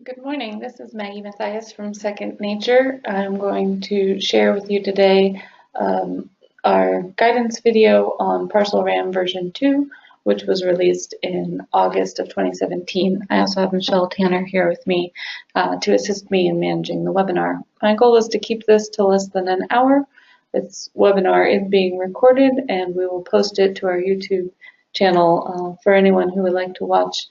Good morning. This is Maggie Mathias from Second Nature. I'm going to share with you today our guidance video on Parcel RAM version 2, which was released in August of 2017. I also have Michelle Tanner here with me to assist me in managing the webinar. My goal is to keep this to less than an hour. This webinar is being recorded and we will post it to our YouTube channel for anyone who would like to watch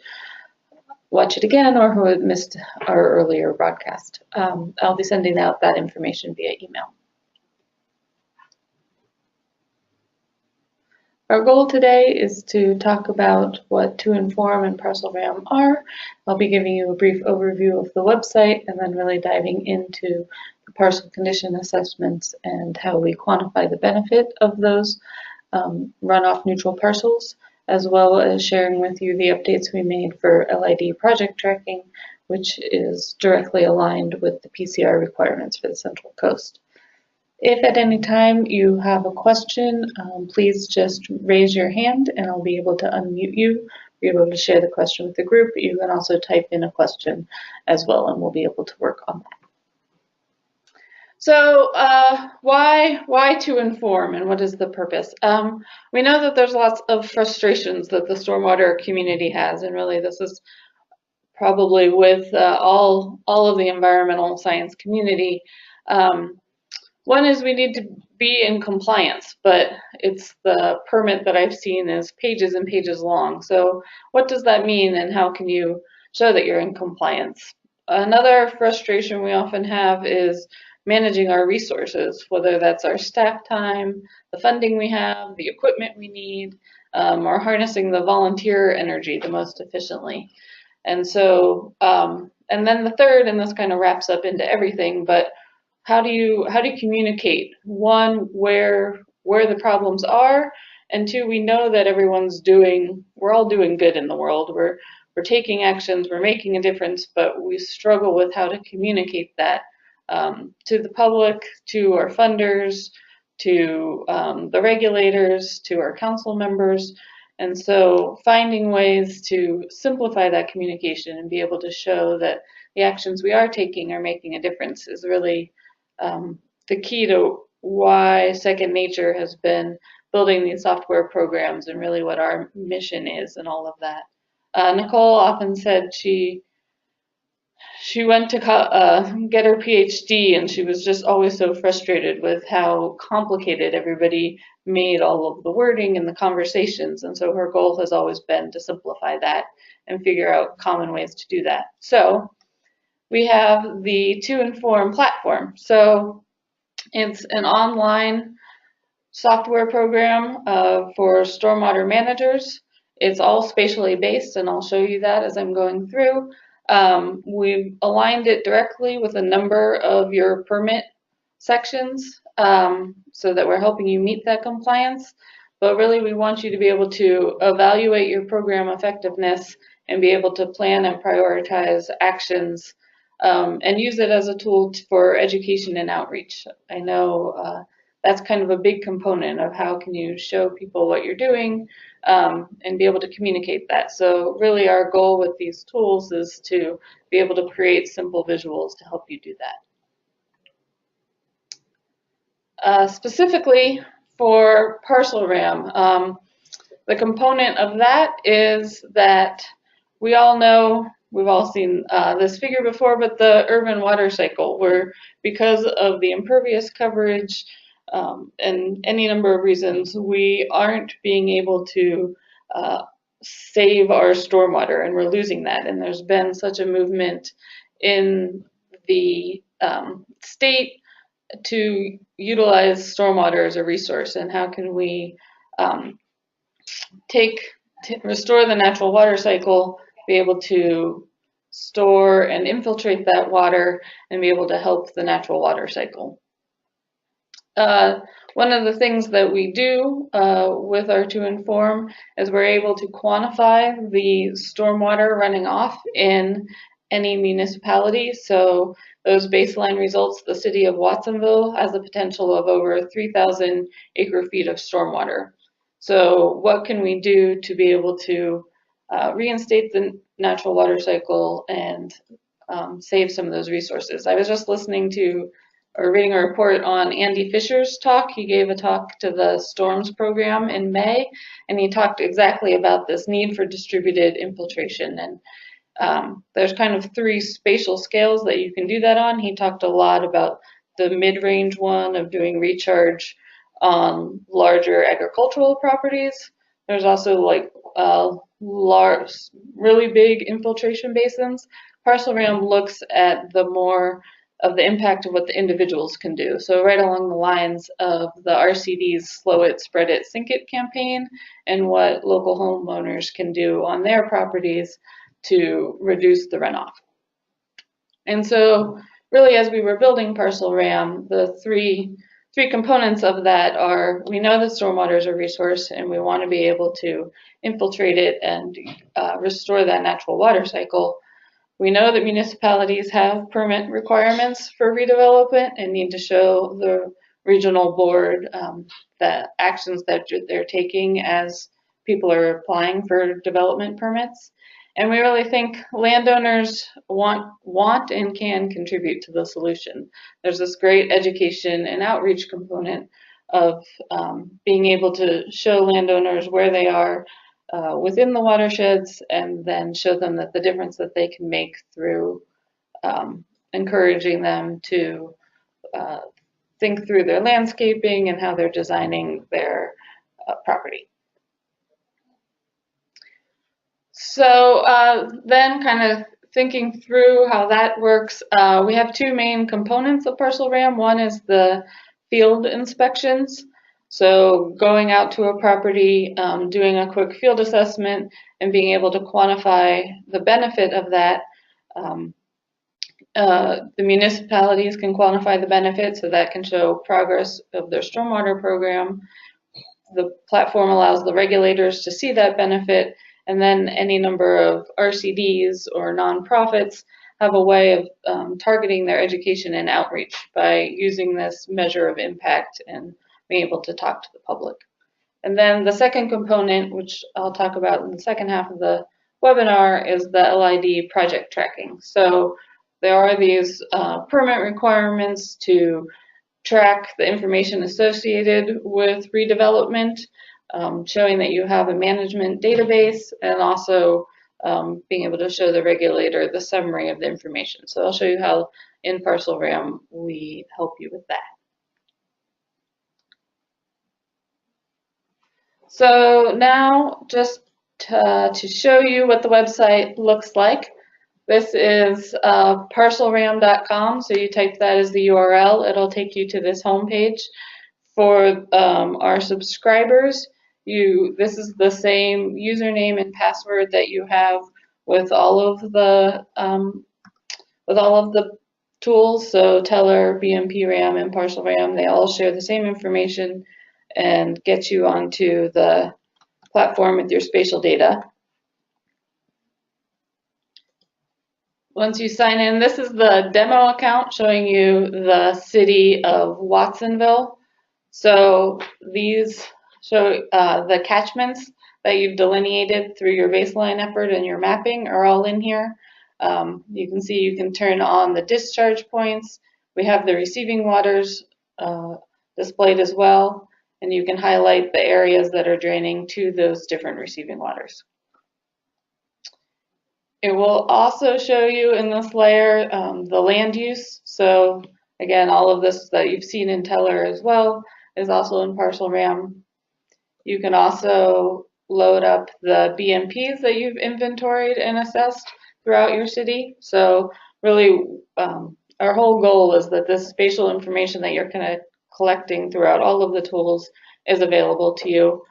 it again or who had missed our earlier broadcast. I'll be sending out that information via email. Our goal today is to talk about what 2Inform and Parcel RAM are. I'll be giving you a brief overview of the website and then really diving into the parcel condition assessments and how we quantify the benefit of those runoff neutral parcels, as well as sharing with you the updates we made for LID project tracking, which is directly aligned with the PCR requirements for the Central Coast. If at any time you have a question, please just raise your hand and I'll be able to unmute you, be able to share the question with the group. You can also type in a question as well and we'll be able to work on that. So why 2Inform and what is the purpose? We know that there's lots of frustrations that the stormwater community has, and really this is probably with all of the environmental science community. One is we need to be in compliance, but it's the permit that I've seen is pages and pages long. So what does that mean and how can you show that you're in compliance? Another frustration we often have is managing our resources, whether that's our staff time, the funding we have, the equipment we need, or harnessing the volunteer energy the most efficiently. And so, and then the third, and this kind of wraps up into everything, but how do you communicate? One, where the problems are, and two, we know that we're all doing good in the world. We're taking actions, we're making a difference, but we struggle with how to communicate that to the public, to our funders, to the regulators, to our council members. And so finding ways to simplify that communication and be able to show that the actions we are taking are making a difference is really the key to why Second Nature has been building these software programs and really what our mission is and all of that. Nicole often said she went to get her PhD and she was just always so frustrated with how complicated everybody made all of the wording and the conversations, and so her goal has always been to simplify that and figure out common ways to do that. So we have the 2Inform platform. So it's an online software program for stormwater managers. It's all spatially based, and I'll show you that as I'm going through. We've aligned it directly with a number of your permit sections so that we're helping you meet that compliance. But really, we want you to be able to evaluate your program effectiveness and be able to plan and prioritize actions and use it as a tool for education and outreach. I know that's kind of a big component of how can you show people what you're doing and be able to communicate that. So really our goal with these tools is to be able to create simple visuals to help you do that. Specifically for Parcel RAM, the component of that is that we all know, we've all seen this figure before, but the urban water cycle, where because of the impervious coverage and any number of reasons, we aren't being able to save our stormwater, and we're losing that. And there's been such a movement in the state to utilize stormwater as a resource, and how can we restore the natural water cycle, be able to store and infiltrate that water, and be able to help the natural water cycle. One of the things that we do with our 2Inform is we're able to quantify the stormwater running off in any municipality. So those baseline results, the city of Watsonville has a potential of over 3,000 acre-feet of stormwater. So what can we do to be able to reinstate the natural water cycle and save some of those resources. I was just listening to or reading a report on Andy Fisher's talk. He gave a talk to the Storms program in May, and he talked exactly about this need for distributed infiltration. And there's kind of 3 spatial scales that you can do that on. He talked a lot about the mid-range one of doing recharge on larger agricultural properties. There's also like large, really big infiltration basins. Parcel RAM looks at the more of the impact of what the individuals can do. So right along the lines of the RCD's Slow It, Spread It, Sink It campaign and what local homeowners can do on their properties to reduce the runoff. And so really as we were building Parcel RAM, the three components of that are, we know that stormwater is a resource and we want to be able to infiltrate it and restore that natural water cycle. We know that municipalities have permit requirements for redevelopment and need to show the regional board the actions that they're taking as people are applying for development permits. And we really think landowners want and can contribute to the solution. There's this great education and outreach component of being able to show landowners where they are within the watersheds and then show them that the difference that they can make through encouraging them to think through their landscaping and how they're designing their property. So then kind of thinking through how that works, we have 2 main components of Parcel RAM. One is the field inspections. So going out to a property, doing a quick field assessment and being able to quantify the benefit of that. The municipalities can quantify the benefit, so that can show progress of their stormwater program. The platform allows the regulators to see that benefit, and then any number of RCDs or nonprofits have a way of targeting their education and outreach by using this measure of impact and being able to talk to the public. And then the second component, which I'll talk about in the second half of the webinar, is the LID project tracking. So there are these permit requirements to track the information associated with redevelopment, showing that you have a management database, and also being able to show the regulator the summary of the information. So I'll show you how in Parcel RAM we help you with that. So now just to show you what the website looks like, this is parcelram.com. So you type that as the URL, it'll take you to this homepage. For our subscribers, this is the same username and password that you have with all of the tools. So Teller, BMP RAM, and Parcel RAM, they all share the same information and get you onto the platform with your spatial data. Once you sign in, this is the demo account showing you the city of Watsonville. So these show the catchments that you've delineated through your baseline effort and your mapping are all in here. You can see you can turn on the discharge points. We have the receiving waters displayed as well, and you can highlight the areas that are draining to those different receiving waters. It will also show you in this layer the land use. So again, all of this that you've seen in Teller as well is also in Parcel RAM. You can also load up the BMPs that you've inventoried and assessed throughout your city. So really, our whole goal is that this spatial information that you're kind of collecting throughout all of the tools is available to you.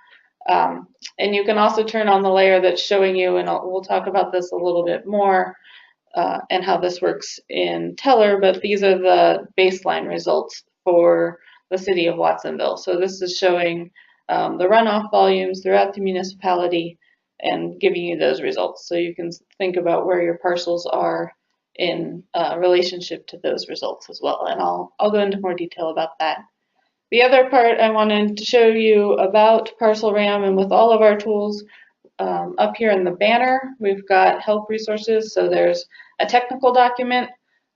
And you can also turn on the layer that's showing you, and we'll talk about this a little bit more and how this works in Teller, but these are the baseline results for the city of Watsonville. So this is showing the runoff volumes throughout the municipality and giving you those results. So you can think about where your parcels are in relationship to those results as well. And I'll go into more detail about that. The other part I wanted to show you about Parcel RAM and with all of our tools, up here in the banner, we've got help resources. So there's a technical document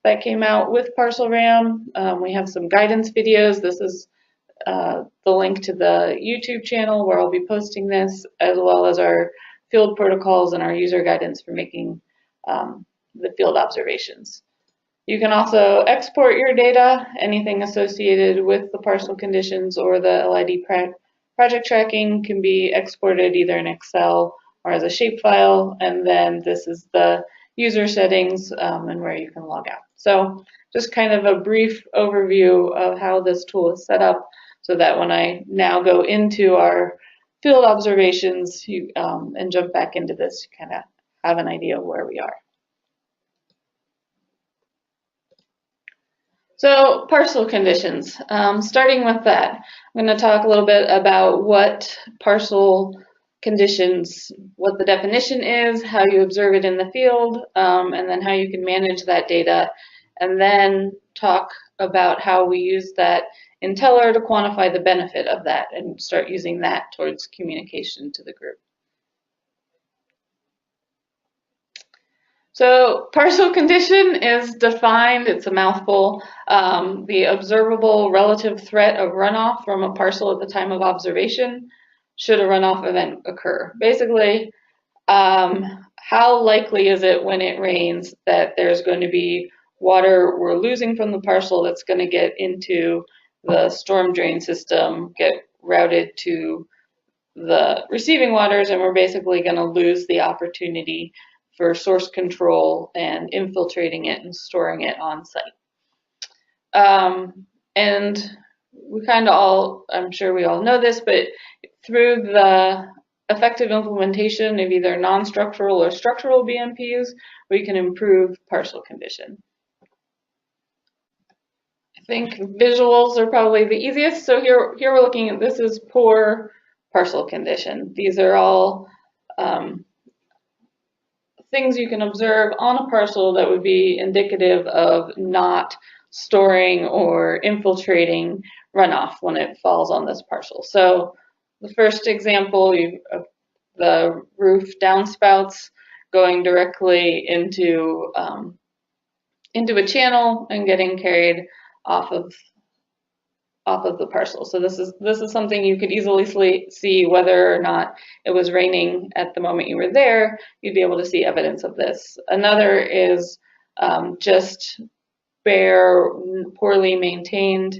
that came out with Parcel RAM. We have some guidance videos. This is the link to the YouTube channel where I'll be posting this, as well as our field protocols and our user guidance for making the field observations. You can also export your data, anything associated with the parcel conditions or the LID project tracking can be exported either in Excel or as a shapefile, and then this is the user settings and where you can log out. So just kind of a brief overview of how this tool is set up so that when I now go into our field observations and jump back into this, you kind of have an idea of where we are. So parcel conditions, starting with that, I'm going to talk a little bit about what parcel conditions, what the definition is, how you observe it in the field, and then how you can manage that data, and then talk about how we use that in Teller to quantify the benefit of that and start using that towards communication to the group. So parcel condition is defined, it's a mouthful, the observable relative threat of runoff from a parcel at the time of observation should a runoff event occur. Basically, how likely is it when it rains that there's going to be water we're losing from the parcel that's going to get into the storm drain system, get routed to the receiving waters, and we're basically going to lose the opportunity for source control and infiltrating it and storing it on site. And we kind of all, I'm sure we all know this, but through the effective implementation of either non-structural or structural BMPs, we can improve parcel condition. I think visuals are probably the easiest. So here we're looking at, this is poor parcel condition. These are all things you can observe on a parcel that would be indicative of not storing or infiltrating runoff when it falls on this parcel. So the first example, the roof downspouts going directly into a channel and getting carried off of the parcel. So this is something you could easily see whether or not it was raining at the moment you were there. You'd be able to see evidence of this. Another is just bare, poorly maintained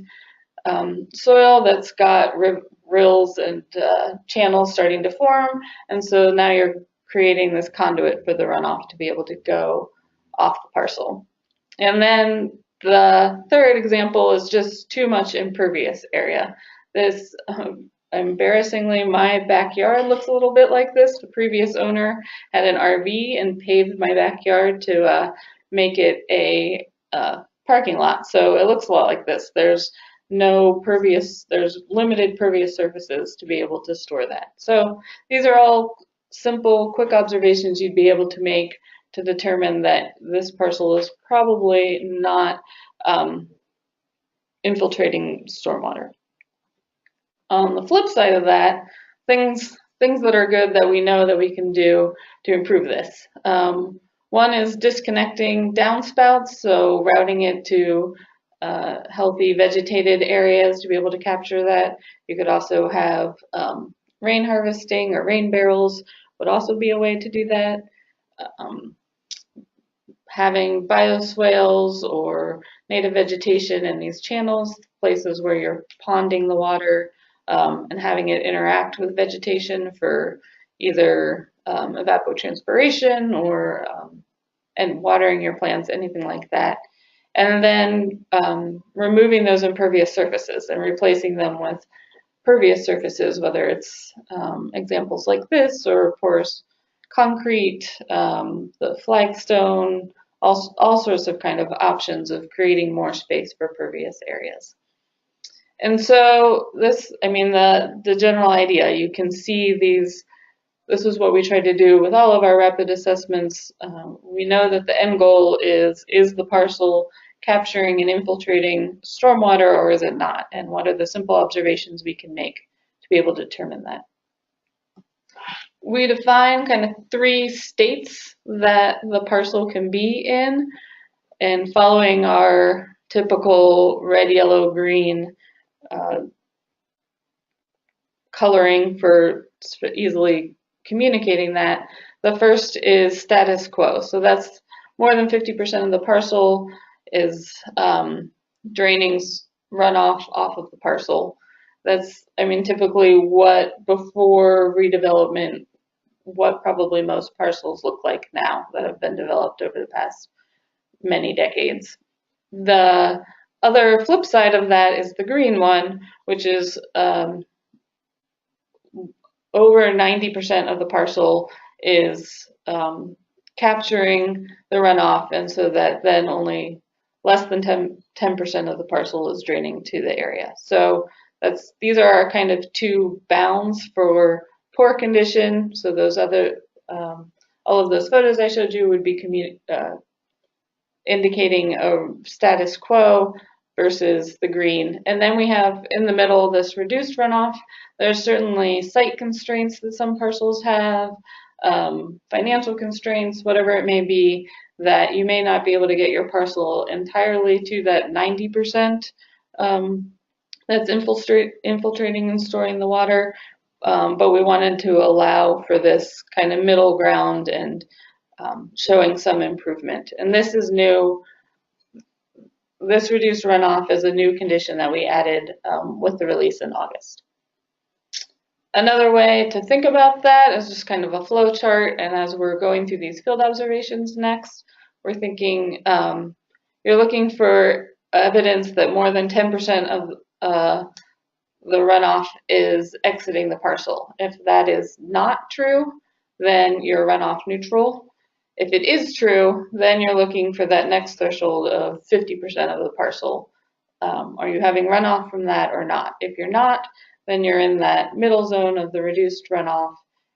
soil that's got rills and channels starting to form, and so now you're creating this conduit for the runoff to be able to go off the parcel. And then the third example is just too much impervious area. This, embarrassingly, my backyard looks a little bit like this. The previous owner had an RV and paved my backyard to make it a parking lot. So it looks a lot like this. There's limited pervious surfaces to be able to store that. So these are all simple, quick observations you'd be able to make to determine that this parcel is probably not infiltrating stormwater. On the flip side of that, things that are good that we know that we can do to improve this. One is disconnecting downspouts, so routing it to healthy vegetated areas to be able to capture that. You could also have rain harvesting or rain barrels would also be a way to do that. Having bioswales or native vegetation in these channels, places where you're ponding the water, and having it interact with vegetation for either evapotranspiration or and watering your plants, anything like that. And then removing those impervious surfaces and replacing them with pervious surfaces, whether it's examples like this or porous concrete, the flagstone, all sorts of kind of options of creating more space for pervious areas. And so this, I mean, the general idea, you can see these, this is what we try to do with all of our rapid assessments. We know that the end goal is the parcel capturing and infiltrating stormwater, or is it not? And what are the simple observations we can make to be able to determine that? we define kind of 3 states that the parcel can be in, and following our typical red, yellow, green coloring for easily communicating that. The first is status quo. So that's more than 50% of the parcel is draining runoff off of the parcel. That's, I mean, typically what before redevelopment, what probably most parcels look like now that have been developed over the past many decades. The other flip side of that is the green one, which is over 90% of the parcel is capturing the runoff, and so that then only less than 10% of the parcel is draining to the area. So these are our kind of 2 bounds for poor condition. So those other, all of those photos I showed you would be indicating a status quo versus the green. And then we have in the middle this reduced runoff. There's certainly site constraints that some parcels have, financial constraints, whatever it may be, that you may not be able to get your parcel entirely to that 90% that's infiltrating and storing the water. But we wanted to allow for this kind of middle ground and showing some improvement. And this is new. This reduced runoff is a new condition that we added with the release in August. Another way to think about that is just kind of a flow chart, and as we're going through these field observations next, we're thinking you're looking for evidence that more than 10% of the runoff is exiting the parcel. If that is not true, then you're runoff neutral. If it is true, then you're looking for that next threshold of 50% of the parcel. Are you having runoff from that or not? If you're not, then you're in that middle zone of the reduced runoff,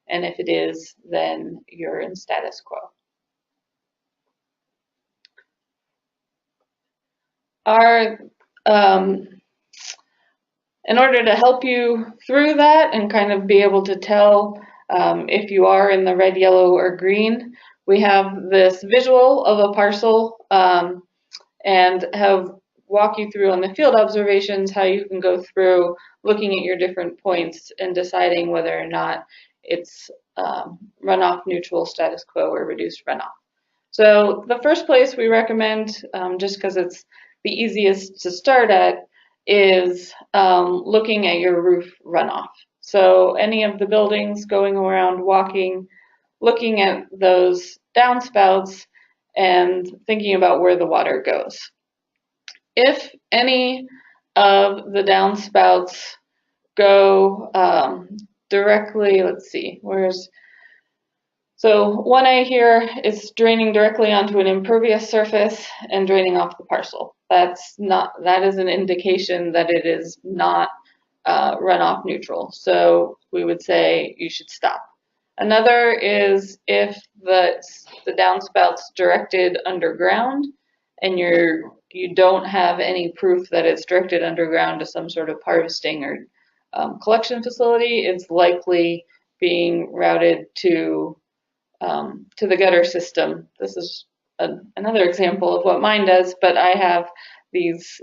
and if it is, then you're in status quo. In order to help you through that and kind of be able to tell if you are in the red, yellow, or green, we have this visual of a parcel and have walk you through on the field observations how you can go through looking at your different points and deciding whether or not it's runoff neutral, status quo, or reduced runoff. So the first place we recommend, just because it's the easiest to start at, is looking at your roof runoff. So any of the buildings, going around, walking, looking at those downspouts and thinking about where the water goes. If any of the downspouts go directly, let's see, so 1A here is draining directly onto an impervious surface and draining off the parcel. That is an indication that it is not runoff neutral. So we would say you should stop. Another is if the downspouts directed underground and you don't have any proof that it's directed underground to some sort of harvesting or collection facility, it's likely being routed to the gutter system. This is another example of what mine does, but I have these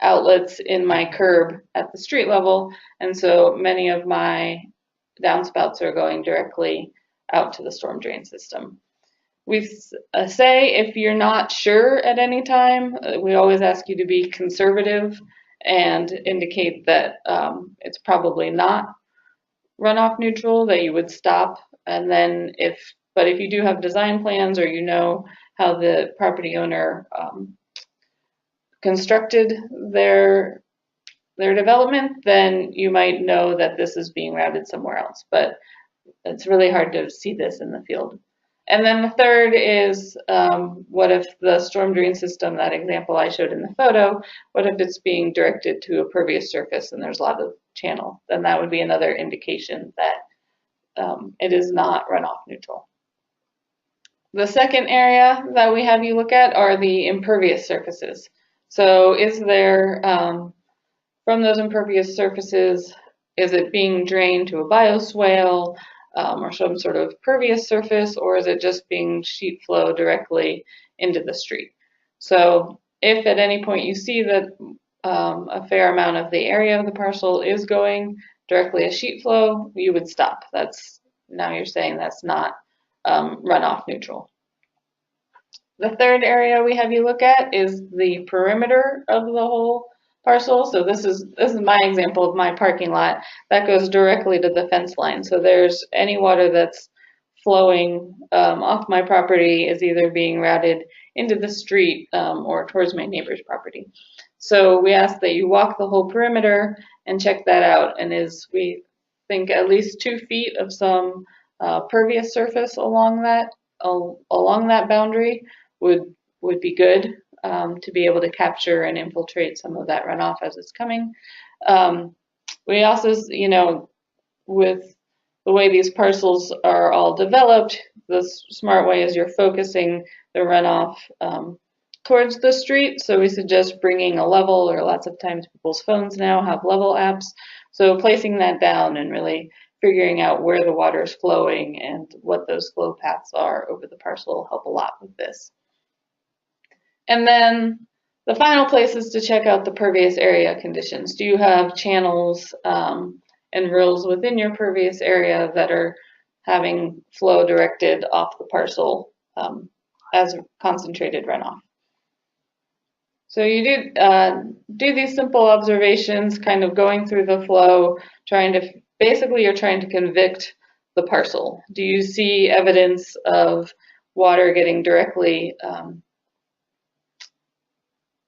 outlets in my curb at the street level, and so many of my downspouts are going directly out to the storm drain system. We say if you're not sure at any time, we always ask you to be conservative and indicate that it's probably not runoff neutral, that you would stop. And then if you do have design plans or you know how the property owner constructed their development, then you might know that this is being routed somewhere else. But it's really hard to see this in the field. And then the third is what if the storm drain system, that example I showed in the photo, what if it's being directed to a pervious surface and there's a lot of channel? Then that would be another indication that it is not runoff neutral. The second area that we have you look at are the impervious surfaces. So is there, from those impervious surfaces, is it being drained to a bioswale? or some sort of pervious surface, or is it just being sheet flow directly into the street? So if at any point you see that a fair amount of the area of the parcel is going directly as sheet flow, you would stop. Now you're saying that's not runoff neutral. The third area we have you look at is the perimeter of the whole parcel. So this is my example of my parking lot. That goes directly to the fence line. So there's any water that's flowing off my property is either being routed into the street or towards my neighbor's property. So we ask that you walk the whole perimeter and check that out. And we think at least 2 feet of some pervious surface along that boundary would be good to be able to capture and infiltrate some of that runoff as it's coming. We also, with the way these parcels are all developed, the smart way is you're focusing the runoff towards the street. So we suggest bringing a level, or lots of times people's phones now have level apps. So placing that down and really figuring out where the water is flowing and what those flow paths are over the parcel will help a lot with this. And then the final place is to check out the pervious area conditions. Do you have channels and rills within your pervious area that are having flow directed off the parcel as concentrated runoff? So you do these simple observations, kind of going through the flow, basically you're trying to convict the parcel. Do you see evidence of water getting directly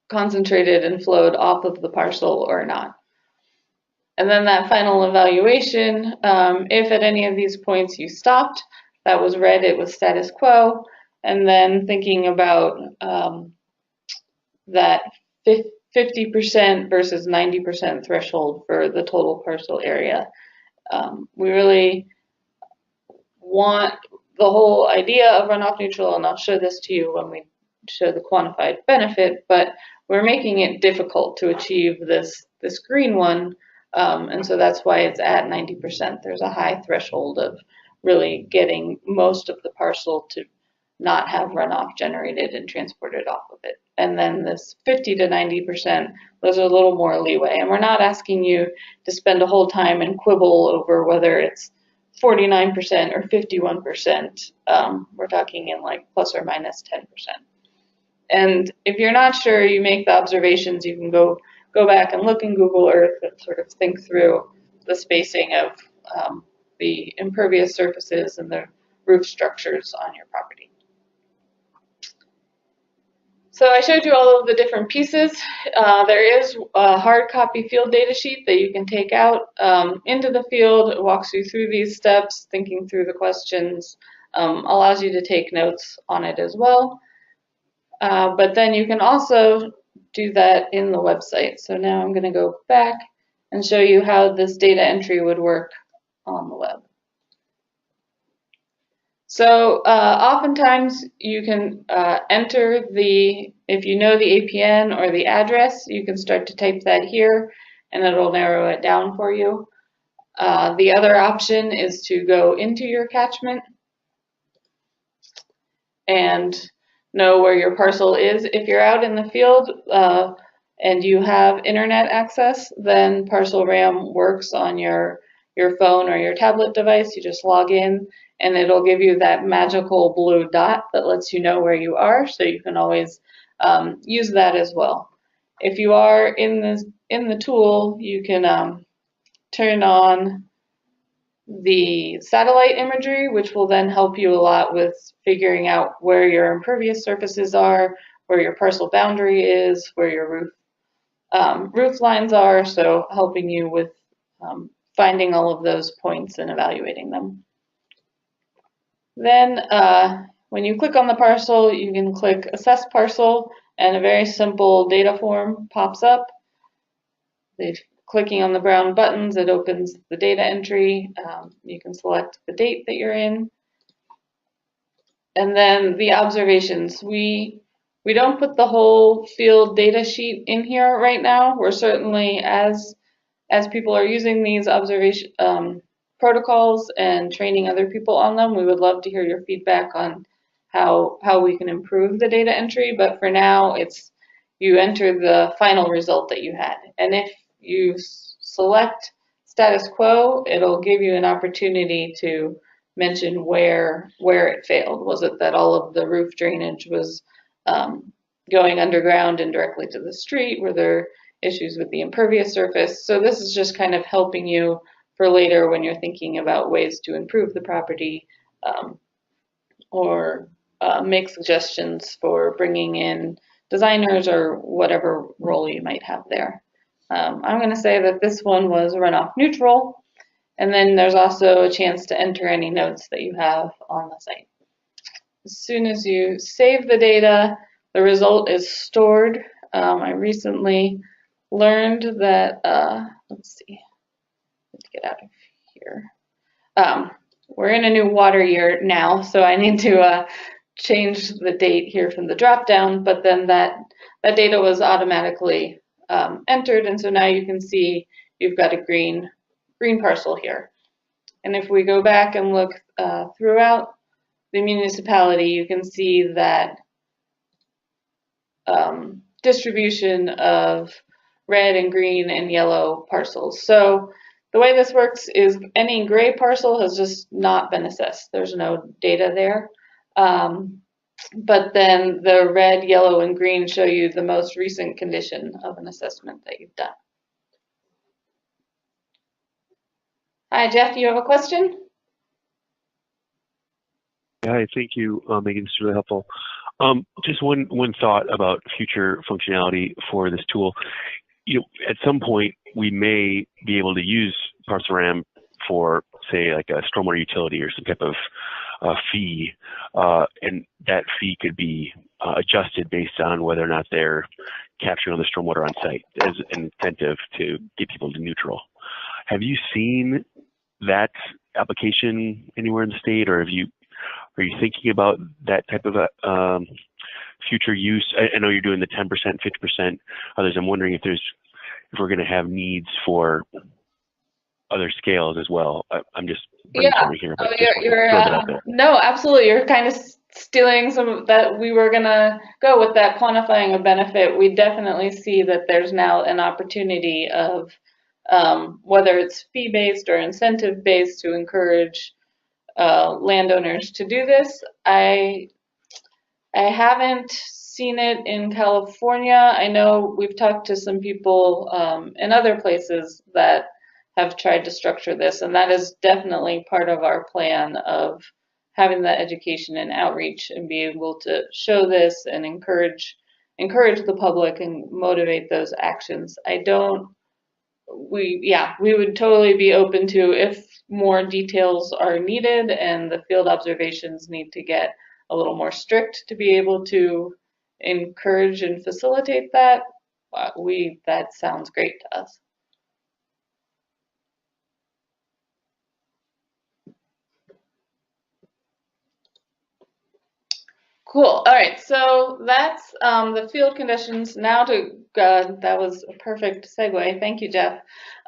concentrated and flowed off of the parcel or not? And then that final evaluation, if at any of these points you stopped, that was red, it was status quo, and then thinking about that 50% versus 90% threshold for the total parcel area. We really want the whole idea of runoff neutral, and I'll show this to you when we show the quantified benefit, but we're making it difficult to achieve this green one, and so that's why it's at 90%. There's a high threshold of really getting most of the parcel to not have runoff generated and transported off of it. And then this 50 to 90%, those are a little more leeway. And we're not asking you to spend a whole time and quibble over whether it's 49% or 51%. We're talking in like plus or minus 10%. And if you're not sure, you make the observations. You can go back and look in Google Earth and sort of think through the spacing of the impervious surfaces and the roof structures on your property. So I showed you all of the different pieces. There is a hard copy field data sheet that you can take out into the field. It walks you through these steps, thinking through the questions, allows you to take notes on it as well. But then you can also do that in the website. So now I'm going to go back and show you how this data entry would work on the web. So oftentimes you can enter if you know the APN or the address, you can start to type that here and it'll narrow it down for you. The other option is to go into your catchment and know where your parcel is. If you're out in the field and you have internet access, then Parcel RAM works on your phone or your tablet device. You just log in and it'll give you that magical blue dot that lets you know where you are, so you can always use that as well. If you are in the tool, you can turn on the satellite imagery, which will then help you a lot with figuring out where your impervious surfaces are, where your parcel boundary is, where your roof lines are, so helping you with finding all of those points and evaluating them. Then when you click on the parcel, you can click Assess Parcel, and a very simple data form pops up. Clicking on the brown buttons, it opens the data entry. You can select the date that you're in. And then the observations. We don't put the whole field data sheet in here right now. We're certainly, as people are using these protocols and training other people on them. We would love to hear your feedback on how we can improve the data entry, but for now it's you enter the final result that you had. And if you select status quo, it'll give you an opportunity to mention where it failed. Was it that all of the roof drainage was going underground and directly to the street? Were there issues with the impervious surface? So this is just kind of helping you for later when you're thinking about ways to improve the property, or make suggestions for bringing in designers or whatever role you might have there. I'm going to say that this one was runoff neutral, and then there's also a chance to enter any notes that you have on the site. As soon as you save the data, the result is stored. I recently learned that, let's see, let's get out of here. We're in a new water year now, so I need to change the date here from the drop down, but then that data was automatically entered, and so now you can see you've got a green parcel here. And if we go back and look throughout the municipality, you can see that distribution of red and green and yellow parcels. So the way this works is any gray parcel has just not been assessed. There's no data there. But then the red, yellow, and green show you the most recent condition of an assessment that you've done. Hi, Jeff, you have a question? Yeah, thank you, Megan. This is really helpful. Just one thought about future functionality for this tool. At some point, we may be able to use Parcel RAM for, say, like a stormwater utility or some type of fee, and that fee could be adjusted based on whether or not they're capturing all the stormwater on site as an incentive to get people to neutral. Have you seen that application anywhere in the state, or are you thinking about that type of future use? I know you're doing the 10%, 50% others. I'm wondering if we're going to have needs for other scales as well. I'm just brainstorming here, but no, absolutely. You're kind of stealing some of that. We were going to go with that quantifying of benefit. We definitely see that there's now an opportunity of whether it's fee-based or incentive-based to encourage landowners to do this. I haven't seen it in California. I know we've talked to some people in other places that have tried to structure this, and that is definitely part of our plan of having that education and outreach and be able to show this and encourage the public and motivate those actions. We would totally be open to, if more details are needed and the field observations need to get a little more strict to be able to encourage and facilitate that, that sounds great to us. Cool. All right, so that's the field conditions. Now that was a perfect segue. Thank you, Jeff.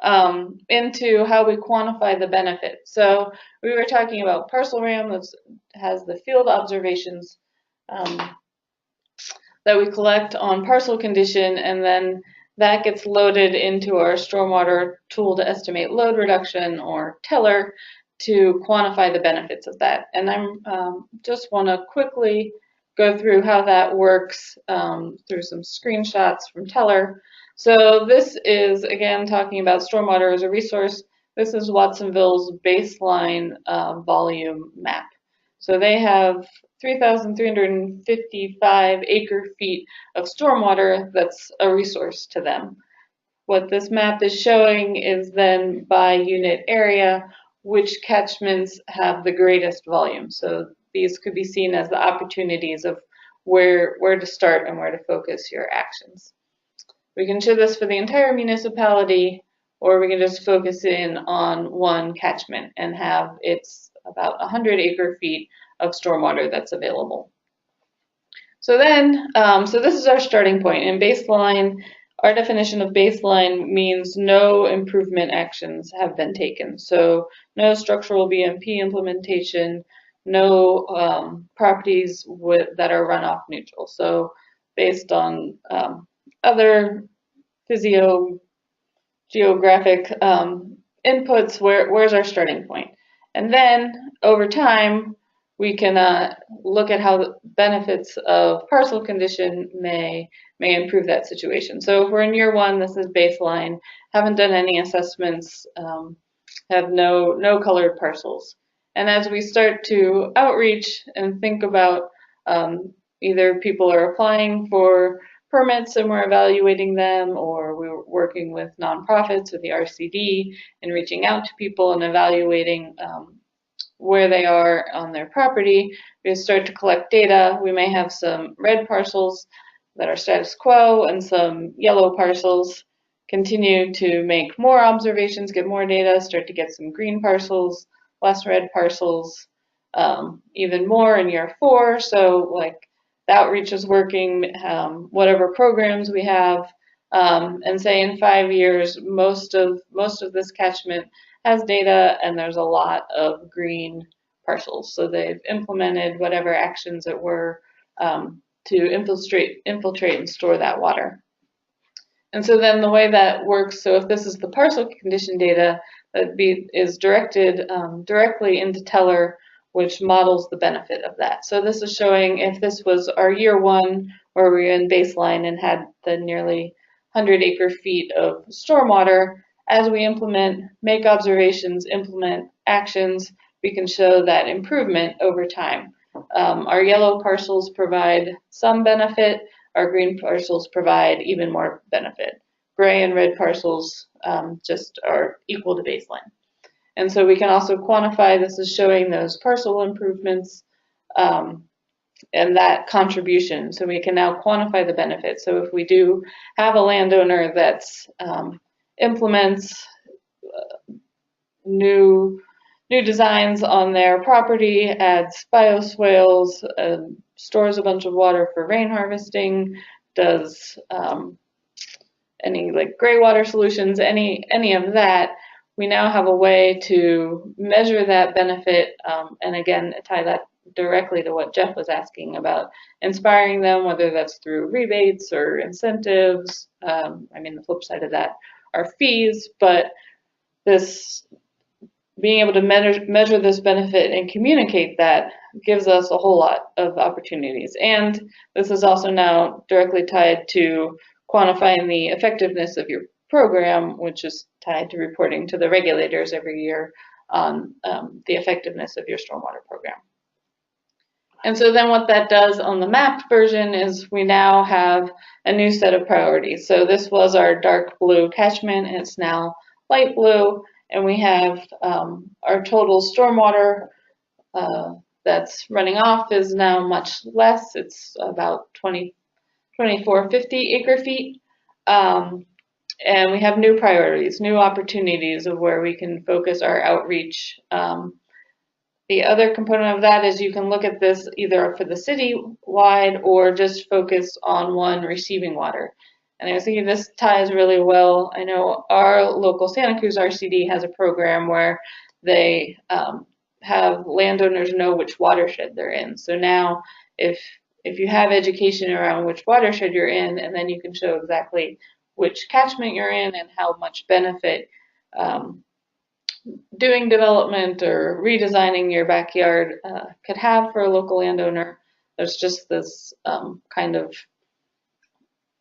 Into how we quantify the benefit. So we were talking about Parcel RAM, that has the field observations that we collect on parcel condition, and then that gets loaded into our stormwater tool to estimate load reduction, or teller, to quantify the benefits of that. And I'm just want to quickly go through how that works through some screenshots from Teller. So this is, again, talking about stormwater as a resource. This is Watsonville's baseline volume map. So they have 3,355 acre-feet of stormwater that's a resource to them. What this map is showing is then by unit area, which catchments have the greatest volume. So these could be seen as the opportunities of where to start and where to focus your actions. We can show this for the entire municipality, or we can just focus in on one catchment and have it's about 100 acre-feet of stormwater that's available. So then, so this is our starting point. In baseline, our definition of baseline means no improvement actions have been taken. So no structural BMP implementation, no properties that are runoff neutral. So based on other geographic inputs, where's our starting point? And then over time, we can look at how the benefits of parcel condition may improve that situation. So if we're in year one, this is baseline, haven't done any assessments, have no colored parcels. And as we start to outreach and think about either people are applying for permits and we're evaluating them, or we're working with nonprofits with the RCD and reaching out to people and evaluating where they are on their property. We start to collect data. We may have some red parcels that are status quo and some yellow parcels. Continue to make more observations, get more data, start to get some green parcels, less red parcels, even more in year 4. So like the outreach is working, whatever programs we have, and say in 5 years, most of this catchment has data and there's a lot of green parcels. So they've implemented whatever actions it were to infiltrate and store that water. And so then the way that works, so if this is the parcel condition data, that is directed directly into Teller, which models the benefit of that. So this is showing if this was our year 1 where we were in baseline and had the nearly 100 acre-feet of stormwater, as we make observations, implement actions, we can show that improvement over time. Our yellow parcels provide some benefit, our green parcels provide even more benefit. Gray and red parcels just are equal to baseline. And so we can also quantify, this is showing those parcel improvements and that contribution. So we can now quantify the benefit. So if we do have a landowner that's implements new designs on their property, adds bioswales, stores a bunch of water for rain harvesting, does any like gray water solutions, any of that, we now have a way to measure that benefit and again tie that directly to what Jeff was asking about, inspiring them, whether that's through rebates or incentives. I mean, the flip side of that are fees, but this being able to measure this benefit and communicate that gives us a whole lot of opportunities. And this is also now directly tied to quantifying the effectiveness of your program, which is tied to reporting to the regulators every year on the effectiveness of your stormwater program. And so then what that does on the mapped version is we now have a new set of priorities. So this was our dark blue catchment, and it's now light blue, and we have our total stormwater that's running off is now much less. It's about 2450 acre-feet. And we have new priorities, new opportunities of where we can focus our outreach. The other component of that is you can look at this either for the city-wide or just focus on one receiving water. And I was thinking this ties really well. I know our local Santa Cruz RCD has a program where they have landowners know which watershed they're in. So now if you have education around which watershed you're in, and then you can show exactly which catchment you're in and how much benefit doing development or redesigning your backyard could have for a local landowner. There's just this kind of,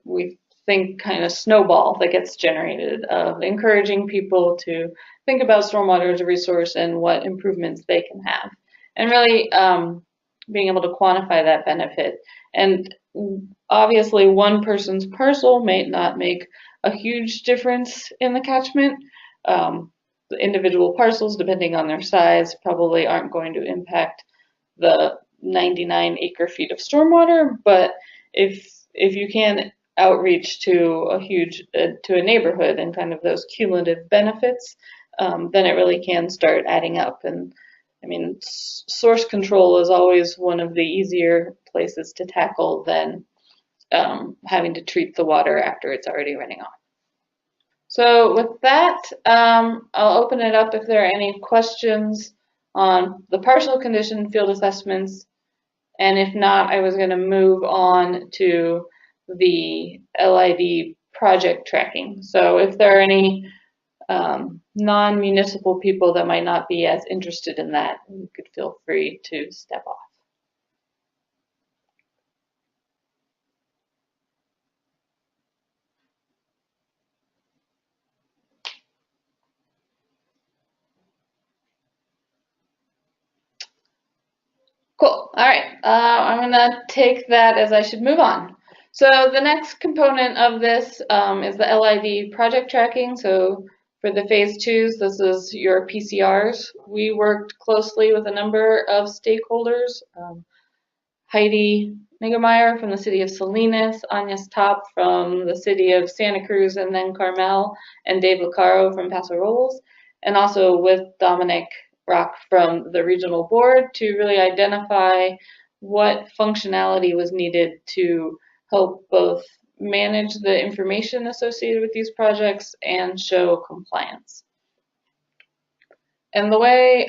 we think, kind of snowball that gets generated of encouraging people to think about stormwater as a resource and what improvements they can have. And really being able to quantify that benefit. And obviously one person's parcel may not make a huge difference in the catchment. The individual parcels, depending on their size, probably aren't going to impact the 99 acre-feet of stormwater, but if you can outreach to a neighborhood and kind of those cumulative benefits, then it really can start adding up. And I mean, source control is always one of the easier places to tackle than having to treat the water after it's already running off. So with that, I'll open it up if there are any questions on the partial condition field assessments. And if not, I was going to move on to the LID project tracking. So if there are any non-municipal people that might not be as interested in that, you could feel free to step off. Cool. All right. I'm going to take that as I should move on. So the next component of this is the LID project tracking. So for the phase 2s, this is your PCRs. We worked closely with a number of stakeholders. Heidi Niggemeyer from the city of Salinas, Anya Top from the city of Santa Cruz and then Carmel, and Dave Licaro from Paso Robles, and also with Dominic Rock from the regional board to really identify what functionality was needed to help both manage the information associated with these projects and show compliance. And the way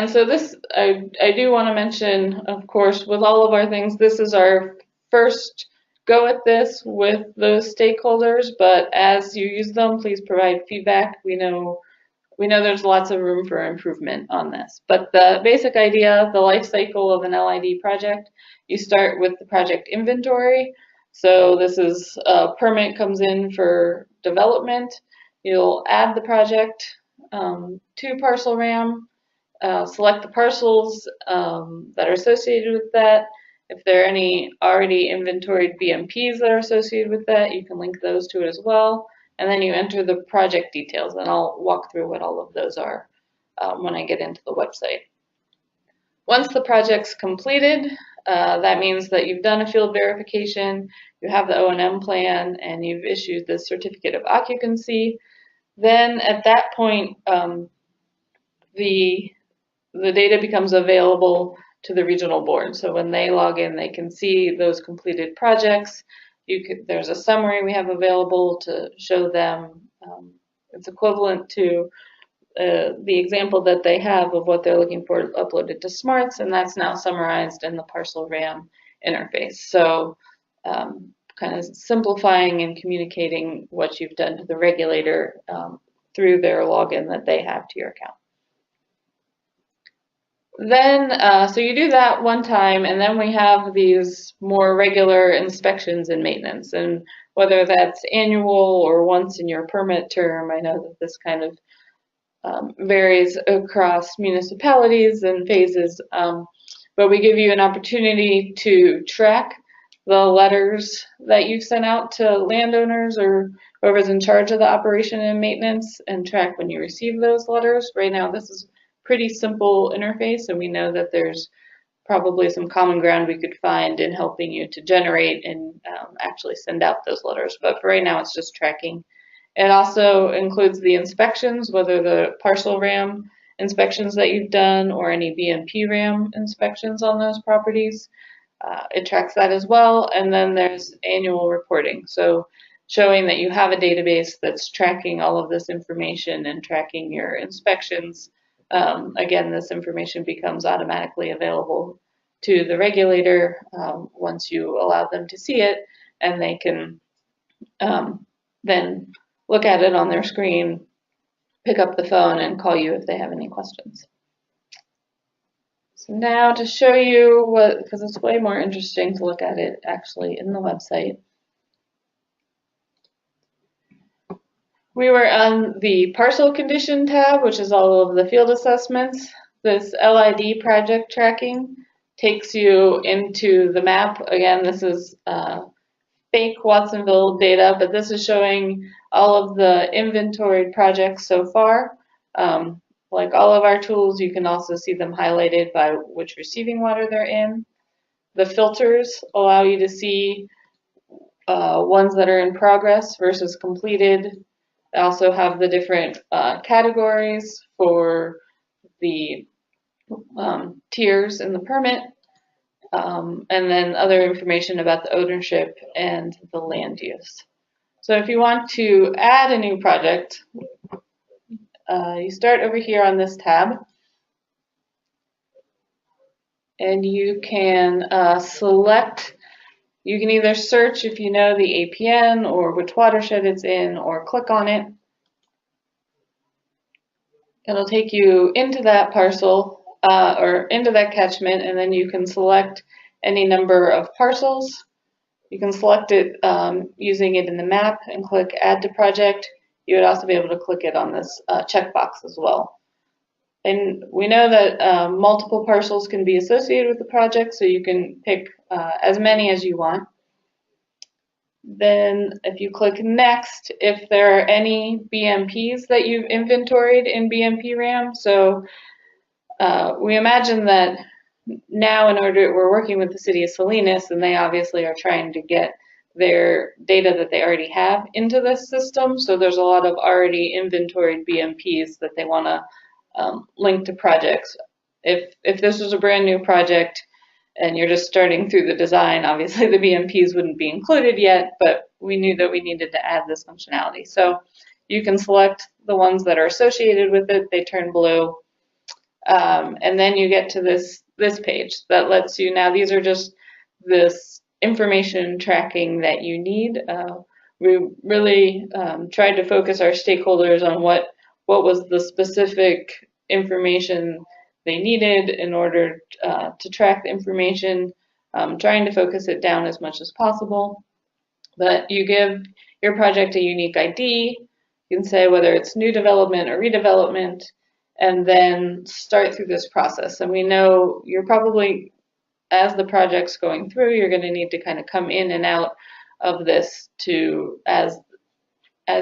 so this, I do want to mention, of course, with all of our things, this is our first go at this with those stakeholders, but as you use them, please provide feedback. We know there's lots of room for improvement on this, but the basic idea, the life cycle of an LID project, you start with the project inventory. So this is a permit comes in for development. You'll add the project to Parcel RAM. Select the parcels that are associated with that. If there are any already inventoried BMPs that are associated with that, you can link those to it as well. And then you enter the project details, and I'll walk through what all of those are when I get into the website. Once the project's completed, that means that you've done a field verification, you have the O&M plan, and you've issued the certificate of occupancy. Then at that point, the data becomes available to the regional board. So when they log in, they can see those completed projects. There's a summary we have available to show them. It's equivalent to the example that they have of what they're looking for uploaded to Smarts, and that's now summarized in the Parcel RAM interface. So kind of simplifying and communicating what you've done to the regulator through their login that they have to your account. Then, so you do that one time, and then we have these more regular inspections and maintenance, and whether that's annual or once in your permit term, I know that this kind of varies across municipalities and phases, but we give you an opportunity to track the letters that you've sent out to landowners or whoever's in charge of the operation and maintenance, and track when you receive those letters. Right now, this is pretty simple interface, and we know that there's probably some common ground we could find in helping you to generate and actually send out those letters. But for right now, it's just tracking. It also includes the inspections, whether the Parcel RAM inspections that you've done or any BMP RAM inspections on those properties. It tracks that as well. And then there's annual reporting. So showing that you have a database that's tracking all of this information and tracking your inspections. Again, this information becomes automatically available to the regulator once you allow them to see it, and they can then look at it on their screen, pick up the phone, and call you if they have any questions. So now to show you what, because it's way more interesting to look at it actually in the website. We were on the parcel condition tab, which is all of the field assessments. This LID project tracking takes you into the map. Again, this is fake Watsonville data, but this is showing all of the inventoried projects so far. Like all of our tools, you can also see them highlighted by which receiving water they're in. The filters allow you to see ones that are in progress versus completed. They also have the different categories for the tiers in the permit. and then other information about the ownership and the land use. So if you want to add a new project, you start over here on this tab, and you can select. You can either search if you know the APN or which watershed it's in, or click on it. It'll take you into that parcel or into that catchment, and then you can select any number of parcels. You can select it using it in the map and click Add to Project. You would also be able to click it on this checkbox as well. And we know that multiple parcels can be associated with the project, so you can pick as many as you want. Then if you click Next, if there are any BMPs that you've inventoried in BMP RAM, so we imagine that now we're working with the city of Salinas, and they obviously are trying to get their data that they already have into this system, so there's a lot of already inventoried BMPs that they want to link to projects. If this was a brand new project, and you're just starting through the design, obviously the BMPs wouldn't be included yet, but we knew that we needed to add this functionality. So you can select the ones that are associated with it, they turn blue, and then you get to this page that lets you, now these are just this information tracking that you need. We really tried to focus our stakeholders on what was the specific information they needed in order to track the information, trying to focus it down as much as possible. But you give your project a unique ID. You can say whether it's new development or redevelopment, and then start through this process. And we know you're probably, as the project's going through, you're going to need to kind of come in and out of this to as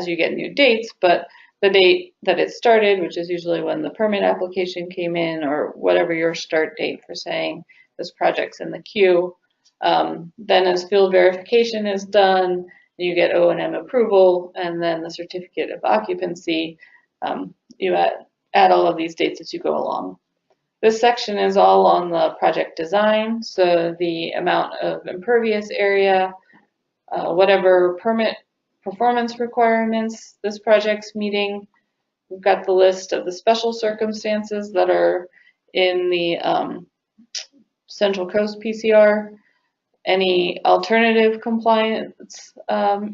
you get new dates, but the date that it started, which is usually when the permit application came in, or whatever your start date for saying this project's in the queue. Then as field verification is done, you get O&M approval, and then the certificate of occupancy. You add all of these dates as you go along. This section is all on the project design, so the amount of impervious area, whatever permit performance requirements this project's meeting. We've got the list of the special circumstances that are in the Central Coast PCR, any alternative compliance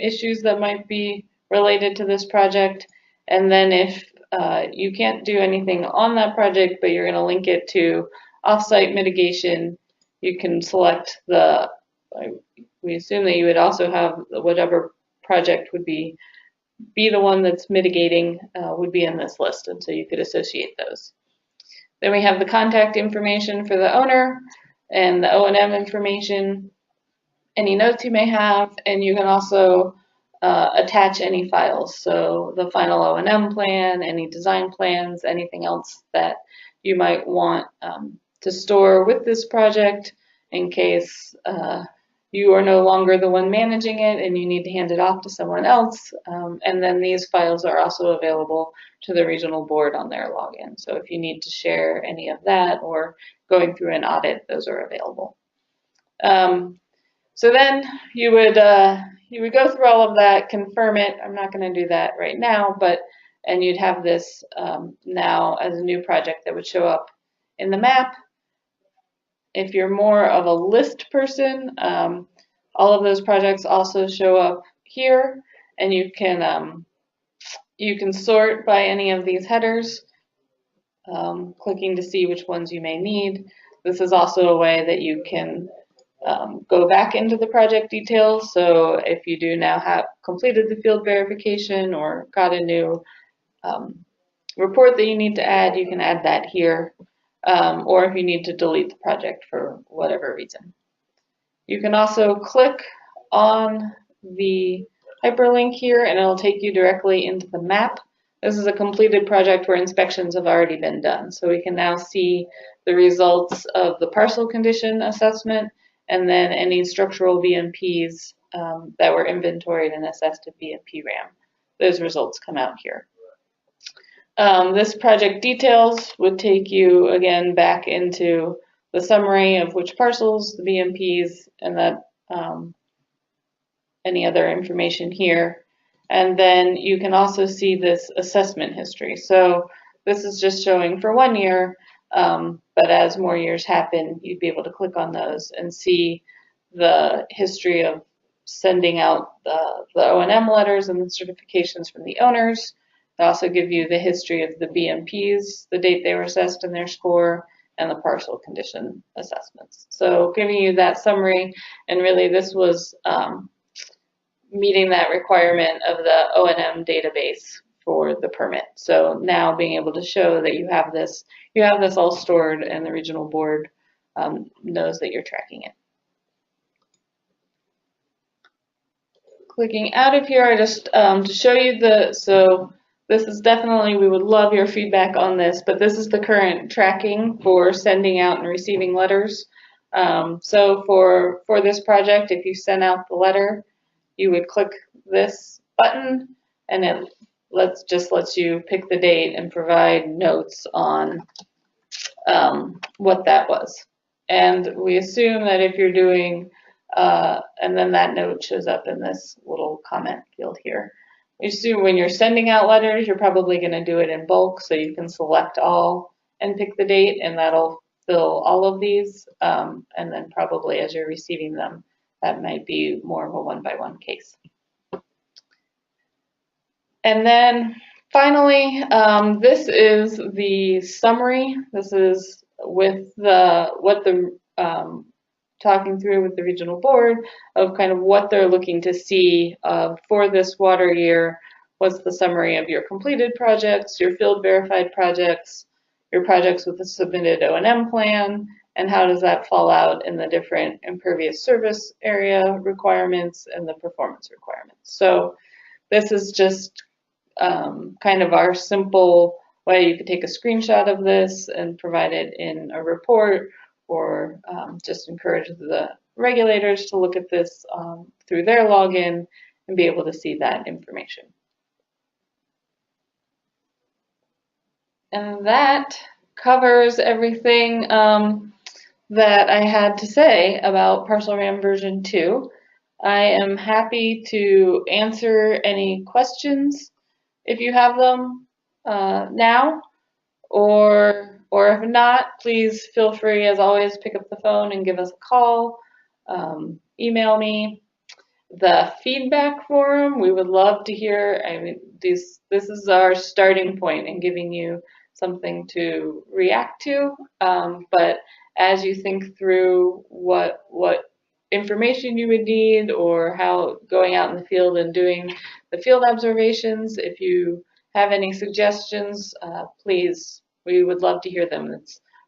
issues that might be related to this project, and then if you can't do anything on that project, but you're going to link it to offsite mitigation, you can select we assume that you would also have whatever project would be the one that's mitigating would be in this list, and so you could associate those. Then we have the contact information for the owner and the O&M information, any notes you may have, and you can also attach any files. So the final O&M plan, any design plans, anything else that you might want to store with this project in case you are no longer the one managing it and you need to hand it off to someone else. And then these files are also available to the regional board on their login. So if you need to share any of that or going through an audit, those are available. So then you would go through all of that, confirm it. I'm not going to do that right now, and you'd have this now as a new project that would show up in the map. If you're more of a list person, all of those projects also show up here, and you can sort by any of these headers, clicking to see which ones you may need. This is also a way that you can go back into the project details. So if you do now have completed the field verification or got a new report that you need to add, you can add that here. Or if you need to delete the project for whatever reason. You can also click on the hyperlink here and it'll take you directly into the map. This is a completed project where inspections have already been done. So we can now see the results of the parcel condition assessment and then any structural BMPs that were inventoried and assessed at BMP RAM. Those results come out here. This project details would take you again back into the summary of which parcels, the BMPs, and that any other information here. And then you can also see this assessment history. So this is just showing for 1 year, but as more years happen, you'd be able to click on those and see the history of sending out the O&M letters and the certifications from the owners. They also give you the history of the BMPs, the date they were assessed and their score, and the parcel condition assessments. So giving you that summary, and really this was meeting that requirement of the O&M database for the permit. So now being able to show that you have this all stored, and the regional board knows that you're tracking it. Clicking out of here, I just to show you so this is definitely, we would love your feedback on this, but this is the current tracking for sending out and receiving letters. So for this project, if you send out the letter, you would click this button, and it lets you pick the date and provide notes on what that was. And we assume that if you're doing, and then that note shows up in this little comment field here. We assume when you're sending out letters, you're probably going to do it in bulk, so you can select all and pick the date, and that'll fill all of these. And then probably as you're receiving them, that might be more of a one-by-one case. And then finally, this is the summary. This is with talking through with the regional board of kind of what they're looking to see for this water year. What's the summary of your completed projects, your field verified projects, your projects with a submitted O&M plan, and how does that fall out in the different impervious service area requirements and the performance requirements. So this is just kind of our simple way. You could take a screenshot of this and provide it in a report, or just encourage the regulators to look at this through their login and be able to see that information. And that covers everything that I had to say about Parcel RAM version 2. I am happy to answer any questions if you have them now, or if not, please feel free, as always, pick up the phone and give us a call, email me. The feedback forum, we would love to hear. I mean, this is our starting point in giving you something to react to, but as you think through what information you would need, or how going out in the field and doing the field observations, if you have any suggestions, please, we would love to hear them.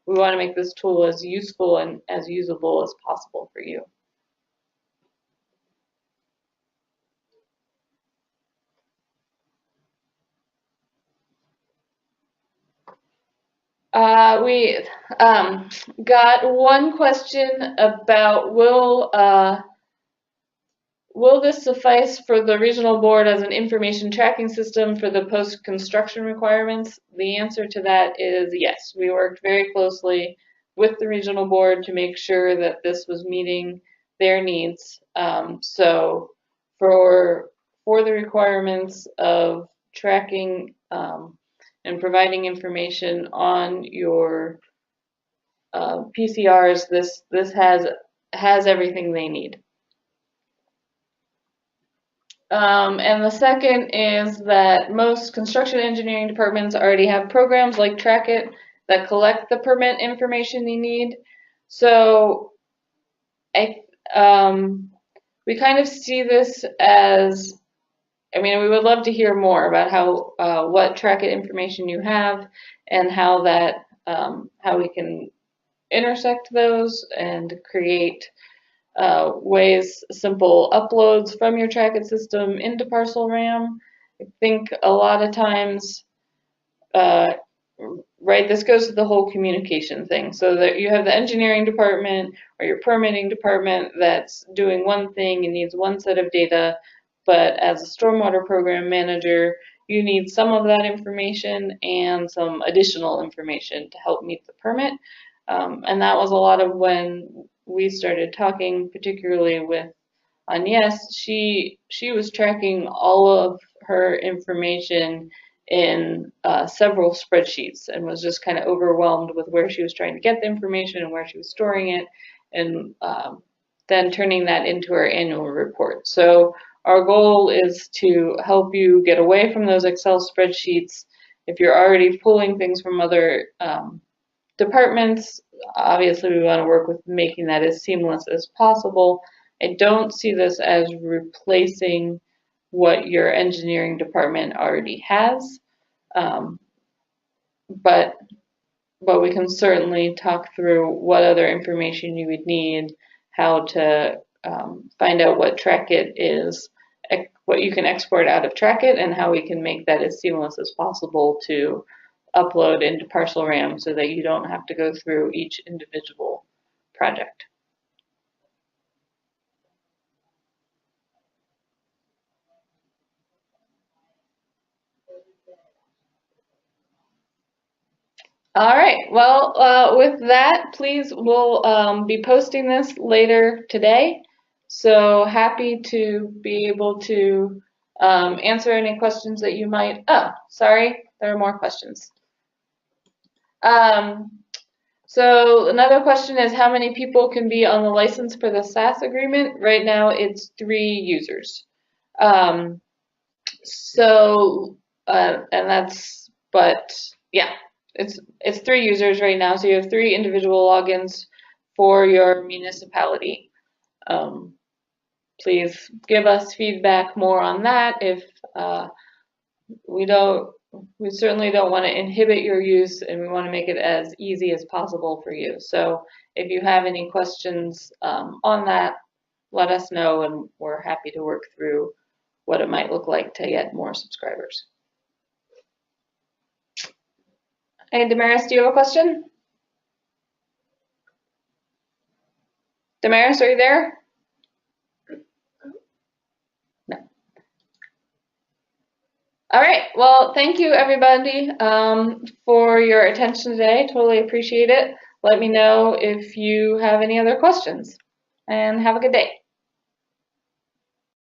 We want to make this tool as useful and as usable as possible for you. We got one question about will this suffice for the regional board as an information tracking system for the post-construction requirements? The answer to that is yes. We worked very closely with the regional board to make sure that this was meeting their needs. So for the requirements of tracking and providing information on your PCRs, this has everything they need. And the second is that most construction engineering departments already have programs like TrackIt that collect the permit information you need. So we kind of see this as, I mean, we would love to hear more about how what TrackIt information you have, and how that how we can intersect those and create ways, simple uploads from your TrackIt system into Parcel RAM. I think a lot of times, right, this goes to the whole communication thing. So that you have the engineering department or your permitting department that's doing one thing and needs one set of data, but as a stormwater program manager, you need some of that information and some additional information to help meet the permit. And that was a lot of when we started talking, particularly with Agnes. She was tracking all of her information in several spreadsheets and was just kind of overwhelmed with where she was trying to get the information and where she was storing it, and then turning that into her annual report. So our goal is to help you get away from those Excel spreadsheets. If you're already pulling things from other departments, obviously we want to work with making that as seamless as possible. I don't see this as replacing what your engineering department already has, but we can certainly talk through what other information you would need, how to find out what Trackit is, what you can export out of Trackit, and how we can make that as seamless as possible to upload into Parcel RAM so that you don't have to go through each individual project. All right, well, with that, please, we'll be posting this later today. So happy to be able to answer any questions that you might, oh, sorry, there are more questions. So another question is, how many people can be on the license for the SaaS agreement? Right now it's 3 users. And that's, but yeah, it's 3 users right now. So you have 3 individual logins for your municipality. Please give us feedback more on that. If we certainly don't want to inhibit your use, and we want to make it as easy as possible for you. So if you have any questions on that, let us know, and we're happy to work through what it might look like to get more subscribers. Hey, Damaris, do you have a question? Damaris, are you there? No. All right, well, thank you everybody for your attention today. Totally appreciate it. Let me know if you have any other questions, and have a good day.